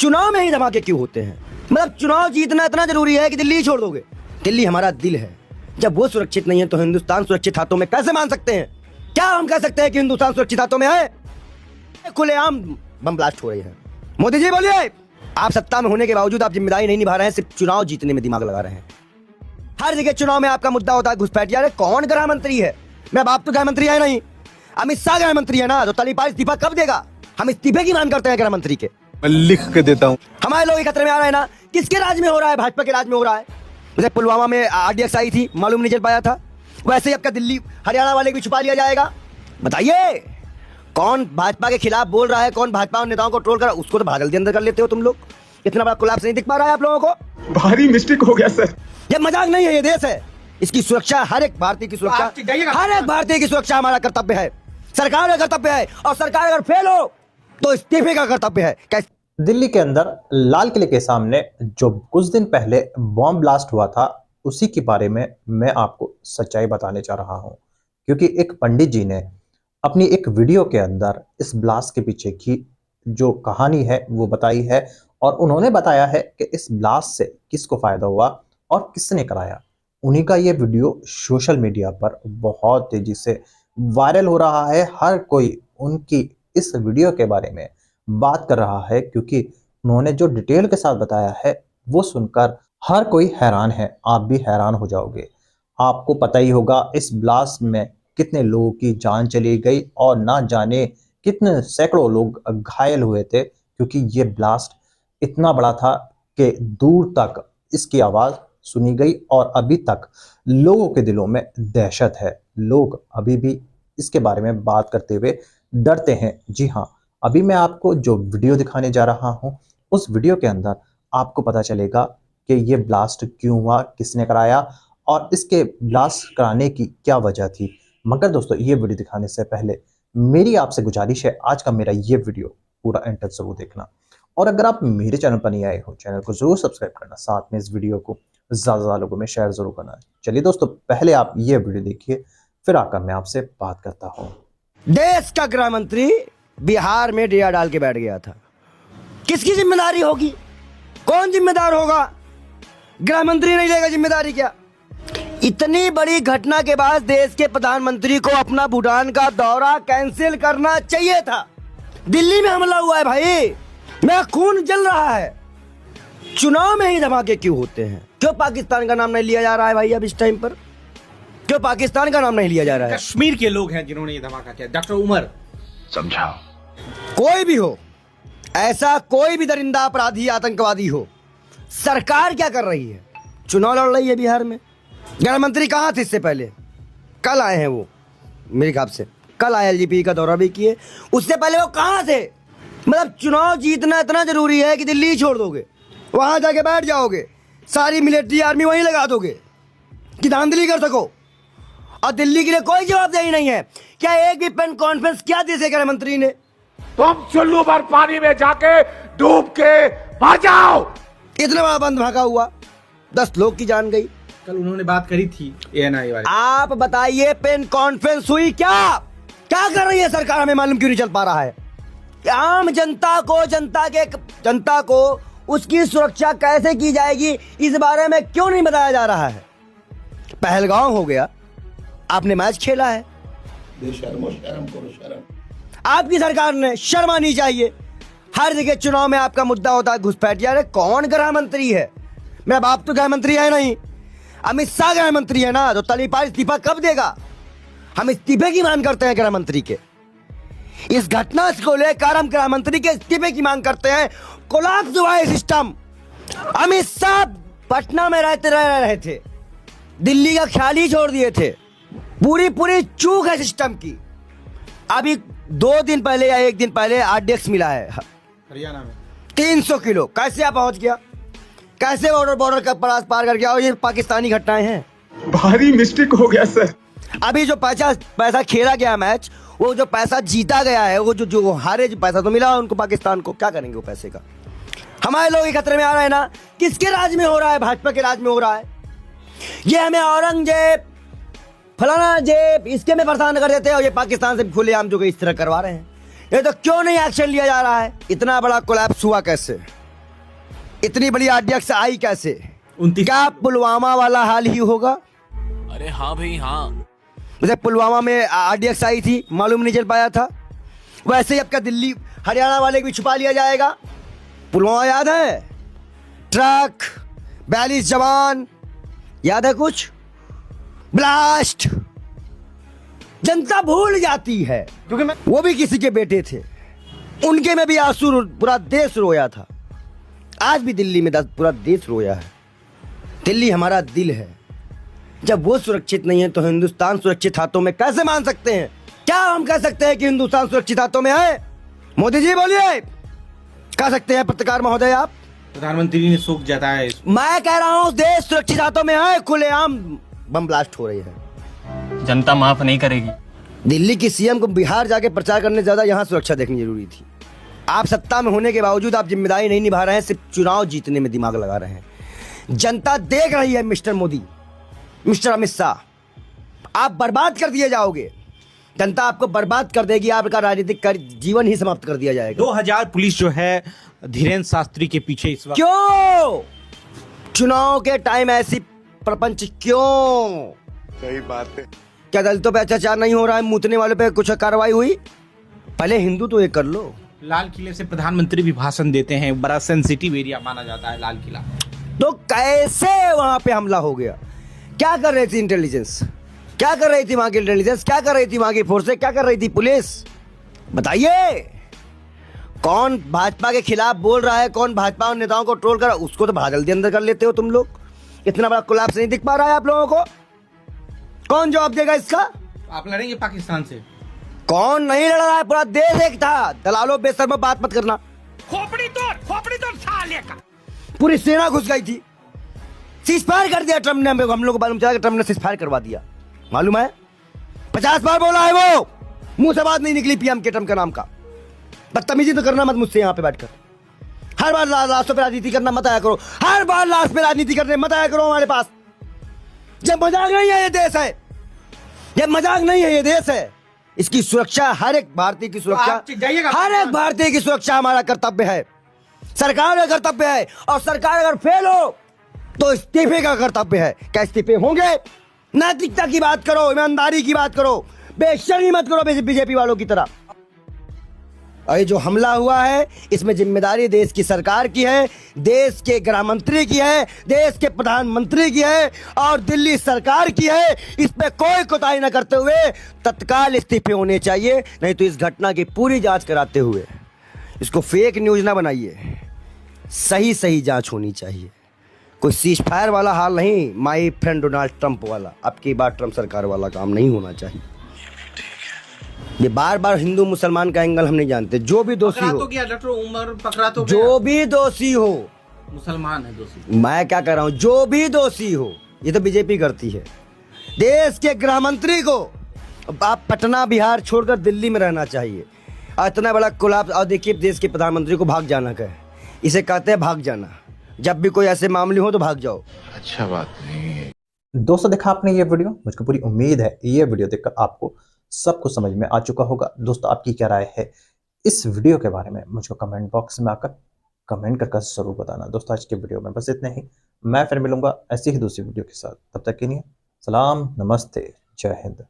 चुनाव में ही धमाके क्यों होते हैं? मतलब चुनाव जीतना इतना जरूरी है कि दिल्ली ही छोड़ दोगे? दिल्ली हमारा दिल है, जब वो सुरक्षित नहीं है तो हिंदुस्तान सुरक्षित हाथों में कैसे मान सकते हैं? क्या हम कह सकते हैं कि हिंदुस्तान सुरक्षित हाथों में है? खुलेआम बम ब्लास्ट हो रही है। मोदी जी बोलिए, आप सत्ता में होने के बावजूद आप जिम्मेदारी नहीं निभा रहे हैं, सिर्फ चुनाव जीतने में दिमाग लगा रहे हैं। हर जगह चुनाव में आपका मुद्दा होता है घुसपैठिया। अरे कौन गृह मंत्री है? मैं बाप तो गृह मंत्री है नहीं, अमित शाह गृह मंत्री है ना, तो तलीपाल इस्तीफा कब देगा? हम इस्तीफे की मांग करते हैं गृह मंत्री के। मैं लिख के देता हूँ। हमारे लोग खतरे में आ रहे हैं ना। किसके राज में हो रहा है? भाजपा के राज में हो रहा है। जैसे पुलवामा में आरडीएक्स आई थी, मालूम नहीं चल पाया था, वैसे ही आपका दिल्ली हरियाणा वाले को भी छुपा लिया जाएगा। बताइए कौन भाजपा के खिलाफ बोल रहा है, कौन भाजपा नेताओं को ट्रोल कर रहा है, उसको तो भागल के अंदर कर लेते हो तुम लोग। इतना बड़ा कोलैप्स नहीं दिख पा रहा है आप लोगों को? भारी मिस्टेक हो गया सर। ये मजाक नहीं है, ये देश है, इसकी सुरक्षा हर एक भारतीय की सुरक्षा, हर एक भारतीय की सुरक्षा हमारा कर्तव्य है, सरकार का कर्तव्य है। और सरकार अगर फेल हो तो इस्तीफे का कर्तव्य है। कैसे? दिल्ली के अंदर लाल किले के सामने जो कुछ दिन पहले बॉम्ब ब्लास्ट हुआ था, उसी के बारे में मैं आपको सच्चाई बताने जा रहा हूं, क्योंकि एक पंडित जी ने अपनी एक वीडियो के अंदर इस ब्लास्ट के पीछे की जो कहानी है वो बताई है, और उन्होंने बताया है कि इस ब्लास्ट से किसको फायदा हुआ और किसने कराया। उन्हीं का ये वीडियो सोशल मीडिया पर बहुत तेजी से वायरल हो रहा है। हर कोई उनकी इस वीडियो के बारे में बात कर रहा है, क्योंकि उन्होंने जो डिटेल के साथ बताया है वो सुनकर हर कोई हैरान है। आप भी हैरान हो जाओगे। आपको पता ही होगा इस ब्लास्ट में कितने लोगों की जान चली गई और ना जाने कितने सैकड़ों लोग घायल हुए थे, क्योंकि ये ब्लास्ट इतना बड़ा था कि दूर तक इसकी आवाज सुनी गई और अभी तक लोगों के दिलों में दहशत है। लोग अभी भी इसके बारे में बात करते हुए डरते हैं। जी हाँ, अभी मैं आपको जो वीडियो दिखाने जा रहा हूं, उस वीडियो के अंदर आपको पता चलेगा कि ये ब्लास्ट क्यों हुआ, किसने कराया और इसके ब्लास्ट कराने की क्या वजह थी। मगर दोस्तों, ये वीडियो दिखाने से पहले मेरी आपसे गुजारिश है, आज का मेरा ये वीडियो पूरा एंड तक जरूर देखना, और अगर आप मेरे चैनल पर नहीं आए हो, चैनल को जरूर सब्सक्राइब करना, साथ में इस वीडियो को ज्यादा लोगों में शेयर जरूर करना। चलिए दोस्तों, पहले आप ये वीडियो देखिए, फिर आकर मैं आपसे बात करता हूँ। देश का गृह मंत्री बिहार में डेरा डाल के बैठ गया था। किसकी जिम्मेदारी होगी? कौन जिम्मेदार होगा? गृह मंत्री नहीं लेगा जिम्मेदारी क्या? इतनी बड़ी घटना के बाद देश के प्रधानमंत्री को अपना भूटान का दौरा कैंसिल करना चाहिए था। दिल्ली में हमला हुआ है भाई, मेरा खून जल रहा है। चुनाव में ही धमाके क्यों होते हैं? क्यों पाकिस्तान का नाम नहीं लिया जा रहा है भाई अब इस टाइम पर? क्यों पाकिस्तान का नाम नहीं लिया जा रहा है? कश्मीर के लोग हैं जिन्होंने ये धमाका किया। डॉक्टर उमर, समझाओ। कोई भी हो, ऐसा कोई भी दरिंदा अपराधी आतंकवादी हो, सरकार क्या कर रही है? चुनाव लड़ रही है बिहार में। गृह मंत्री कहाँ थे इससे पहले? कल आए हैं वो, मेरे ख्याल से कल आए, एलजीपी का दौरा भी किए। उससे पहले वो कहाँ थे? मतलब चुनाव जीतना इतना जरूरी है कि दिल्ली ही छोड़ दोगे, वहां जाके बैठ जाओगे, सारी मिलिट्री आर्मी वहीं लगा दोगे कि धांधली कर सको, और दिल्ली के लिए कोई जवाबदेही नहीं है। क्या एक भी पेन कॉन्फ्रेंस क्या दी से गृह मंत्री ने? तुम चुल्लू भर पानी में जाके डूब के मर जाओ। इतना बड़ा बंद भागा हुआ, 10 लोग की जान गई। कल उन्होंने बात करी थी एएनआई वाले। आप बताइए, पेन कॉन्फ्रेंस हुई क्या? क्या कर रही है सरकार? हमें मालूम क्यों नहीं चल पा रहा है? आम जनता को उसकी सुरक्षा कैसे की जाएगी, इस बारे में क्यों नहीं बताया जा रहा है? पहलगांव हो गया, आपने मैच खेला है, शर्म करो शर्म। आपकी सरकार ने शर्म आनी चाहिए। हर जगह चुनाव में आपका मुद्दा होता है घुसपैठिया। अरे कौन गृह मंत्री है? मेरा बाप तो गृह मंत्री है नहीं, अमित शाह गृह मंत्री है ना, तो तलीपाल इस्तीफा कब देगा? हम इस्तीफे की मांग करते हैं गृह मंत्री के। इस घटना को लेकर हम गृह मंत्री के इस्तीफे की मांग करते हैं। कोलैप्स हुआ है सिस्टम। अमित शाह पटना में रह रहे थे, दिल्ली का ख्याल ही छोड़ दिए थे। पूरी चूक है सिस्टम की। अभी 2 दिन पहले या 1 दिन पहले आरडीएक्स मिला है हरियाणा में 300 किलो। कैसे आप पहुंच गया? कैसे बॉर्डर का पार कर गया? और ये पाकिस्तानी घटनाएं हैं। भारी मिस्टेक हो गया सर। अभी जो पैसा खेला गया मैच, वो जो पैसा जीता गया है, वो जो हारे, जो पैसा तो मिला उनको, पाकिस्तान को क्या करेंगे वो पैसे का? हमारे लोग खतरे में आ रहे हैं ना। किसके राज में हो रहा है? भाजपा के राज में हो रहा है। ये हमें औरंगजेब, फलाना जेब, इसके में परेशान कर देते हैं, और ये पाकिस्तान से खुलेआम जो इस तरह करवा रहे हैं। ये तो क्यों नहीं एक्शन लिया जा रहा है? इतना बड़ा कोलैप्स हुआ कैसे? इतनी बड़ी आरडीएक्स आई कैसे? 29 क्या पुलवामा वाला हाल ही होगा? अरे हाँ भाई हाँ। जैसे पुलवामा में आरडीएक्स आई थी, मालूम नहीं चल पाया था, वैसे ही आपका दिल्ली हरियाणा वाले को भी छुपा लिया जाएगा। पुलवामा याद है? ट्रक 42 जवान, याद है कुछ? ब्लास्ट। जनता भूल जाती है, क्योंकि वो भी किसी के बेटे थे, उनके में भी आंसू पूरा देश रोया था। आज भी दिल्ली में पूरा देश रोया है। दिल्ली हमारा दिल है। जब वो सुरक्षित नहीं है तो हिंदुस्तान सुरक्षित हाथों में कैसे मान सकते हैं? क्या हम कह सकते हैं कि हिंदुस्तान सुरक्षित हाथों में है? मोदी जी बोलिए, कह सकते हैं पत्रकार महोदय आप? प्रधानमंत्री ने शोक जताया है। मैं कह रहा हूं देश सुरक्षित हाथों में है। खुलेआम बम ब्लास्ट हो रही है। जनता माफ नहीं करेगी। दिल्ली की सीएम को बिहार जाके प्रचार करने से ज्यादा यहाँ सुरक्षा देखनी जरूरी थी। आप सत्ता में होने के बावजूद आप जिम्मेदारी नहीं निभा रहे हैं, सिर्फ चुनाव जीतने में दिमाग लगा रहे हैं। जनता देख रही है मिस्टर मोदी, मिस्टर अमित शाह, आप बर्बाद कर दिए जाओगे। जनता आपको बर्बाद कर देगी, आपका राजनीतिक जीवन ही समाप्त कर दिया जाएगा। 2000 पुलिस जो है धीरेन्द्र शास्त्री के पीछे इस वक्त। क्यों चुनाव के टाइम ऐसी प्रपंच क्यों? सही बात है। क्या दलितों पे अत्याचार नहीं हो रहा है? मूतने वालों पे कुछ कार्रवाई हुई? पहले हिंदू तो ये कर लो। लाल किले से प्रधानमंत्री भी भाषण देते हैं, बड़ा सेंसिटिव एरिया माना जाता है लाल किला। तो कैसे वहां पे हमला हो गया? क्या कर रही थी इंटेलिजेंस? क्या कर रही थी वहां की इंटेलिजेंस? क्या कर रही थी वहां की फोर्सें? क्या कर रही थी पुलिस? बताइए। कौन भाजपा के खिलाफ बोल रहा है, कौन भाजपा नेताओं को ट्रोल कर रहा है, उसको तो बड़ा जल्दी अंदर कर लेते हो तुम लोग। इतना बड़ा कोलैप्स नहीं दिख पा रहा है आप लोगों को? कौन जवाब देगा इसका? आप लड़ेंगे पाकिस्तान से? कौन नहीं लड़ रहा है? पूरा देश एक था। दलालों बेशर्मों बात मत करना। खोपड़ी तोड़ साले का। पूरी सेना घुस गई थी। सीज फायर कर दिया ट्रम्प ने। हम लोग को मालूम चला कि ट्रम्प ने सीज फायर करवा दिया। मालूम है? 50 बार बोला है वो, मुंह से बात नहीं निकली पीएम के ट्रम्प का नाम का। बदतमीजी तो करना मत मुझसे यहाँ पे बैठकर। हर बार लाशों पे राजनीति करना मत आया करो। हर बार लाश पे राजनीति करने मत आया करो हमारे पास। जब मजाक नहीं है ये देश है, ये मजाक नहीं है ये देश है। इसकी सुरक्षा, हर एक भारतीय की सुरक्षा, हर एक भारतीय की सुरक्षा हमारा कर्तव्य है। सरकार का कर्तव्य है, और सरकार अगर फेल हो तो इस्तीफे का कर्तव्य है। क्या इस्तीफे होंगे? नैतिकता की बात करो, ईमानदारी की बात करो, बेशर्मी मत करो बीजेपी वालों की तरह। और ये जो हमला हुआ है, इसमें जिम्मेदारी देश की सरकार की है, देश के गृह मंत्री की है, देश के प्रधानमंत्री की है, और दिल्ली सरकार की है। इसमें कोई कोताही न करते हुए तत्काल इस्तीफे होने चाहिए। नहीं तो इस घटना की पूरी जांच कराते हुए, इसको फेक न्यूज ना बनाइए, सही सही जांच होनी चाहिए। कोई सीज फायर वाला हाल नहीं, माय फ्रेंड डोनाल्ड ट्रंप वाला, अब की बार ट्रंप सरकार वाला काम नहीं होना चाहिए। ये बार बार हिंदू मुसलमान का एंगल हम नहीं जानते। जो भी दोषी हो, डॉक्टर उमर पकड़ा तो जो भी दोषी हो, मुसलमान है दोषी। मैं क्या कर रहा हूं, जो भी दोषी हो, ये तो बीजेपी करती है। देश के गृह मंत्री को आप पटना बिहार छोड़कर दिल्ली में रहना चाहिए। और इतना बड़ा कोलैप्स, और देखिए देश के प्रधानमंत्री को भाग जाना कहे, इसे कहते हैं भाग जाना। जब भी कोई ऐसे मामले हो तो भाग जाओ। अच्छा बात नहीं है। दोस्तों देखा आपने ये वीडियो, मुझको पूरी उम्मीद है ये वीडियो देखकर आपको सब कुछ समझ में आ चुका होगा। दोस्तों आपकी क्या राय है इस वीडियो के बारे में, मुझको कमेंट बॉक्स में आकर कमेंट करके जरूर बताना। दोस्तों आज के वीडियो में बस इतना ही, मैं फिर मिलूंगा ऐसी ही दूसरी वीडियो के साथ। तब तक के लिए सलाम, नमस्ते, जय हिंद।